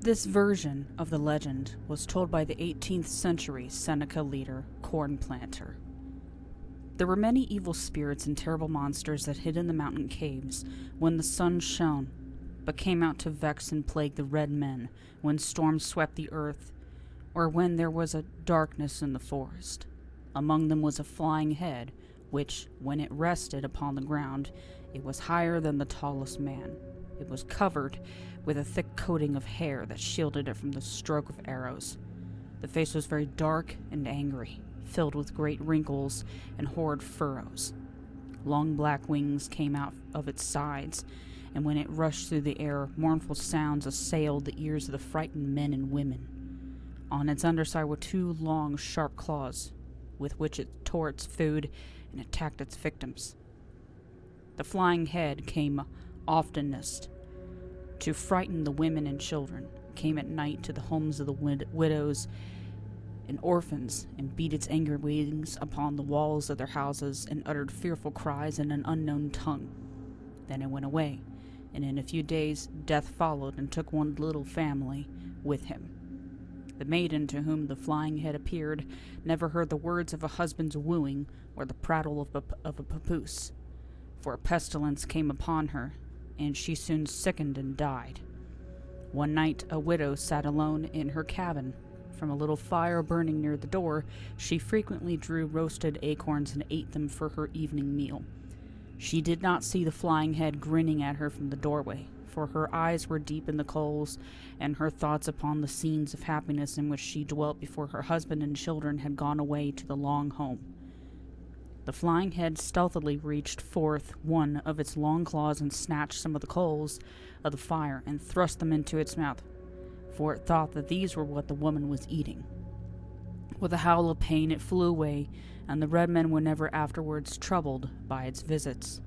This version of the legend was told by the 18th century Seneca leader, Corn Planter. There were many evil spirits and terrible monsters that hid in the mountain caves when the sun shone, but came out to vex and plague the red men when storms swept the earth, or when there was a darkness in the forest. Among them was a flying head, which, when it rested upon the ground, it was higher than the tallest man. It was covered with a thick coating of hair that shielded it from the stroke of arrows. The face was very dark and angry, filled with great wrinkles and horrid furrows. Long black wings came out of its sides, and when it rushed through the air, mournful sounds assailed the ears of the frightened men and women. On its underside were two long, sharp claws, with which it tore its food and attacked its victims. The flying head came oftenest to frighten the women and children, came at night to the homes of the widows and orphans, and beat its angry wings upon the walls of their houses, and uttered fearful cries in an unknown tongue. Then it went away, and in a few days death followed and took one little family with him. The maiden to whom the flying head appeared never heard the words of a husband's wooing or the prattle of a papoose, for a pestilence came upon her, and she soon sickened and died. One night a widow sat alone in her cabin. From a little fire burning near the door, she frequently drew roasted acorns and ate them for her evening meal. She did not see the flying head grinning at her from the doorway, for her eyes were deep in the coals, and her thoughts upon the scenes of happiness in which she dwelt before her husband and children had gone away to the long home. The flying head stealthily reached forth one of its long claws and snatched some of the coals of the fire and thrust them into its mouth, for it thought that these were what the woman was eating. With a howl of pain it flew away, and the red men were never afterwards troubled by its visits.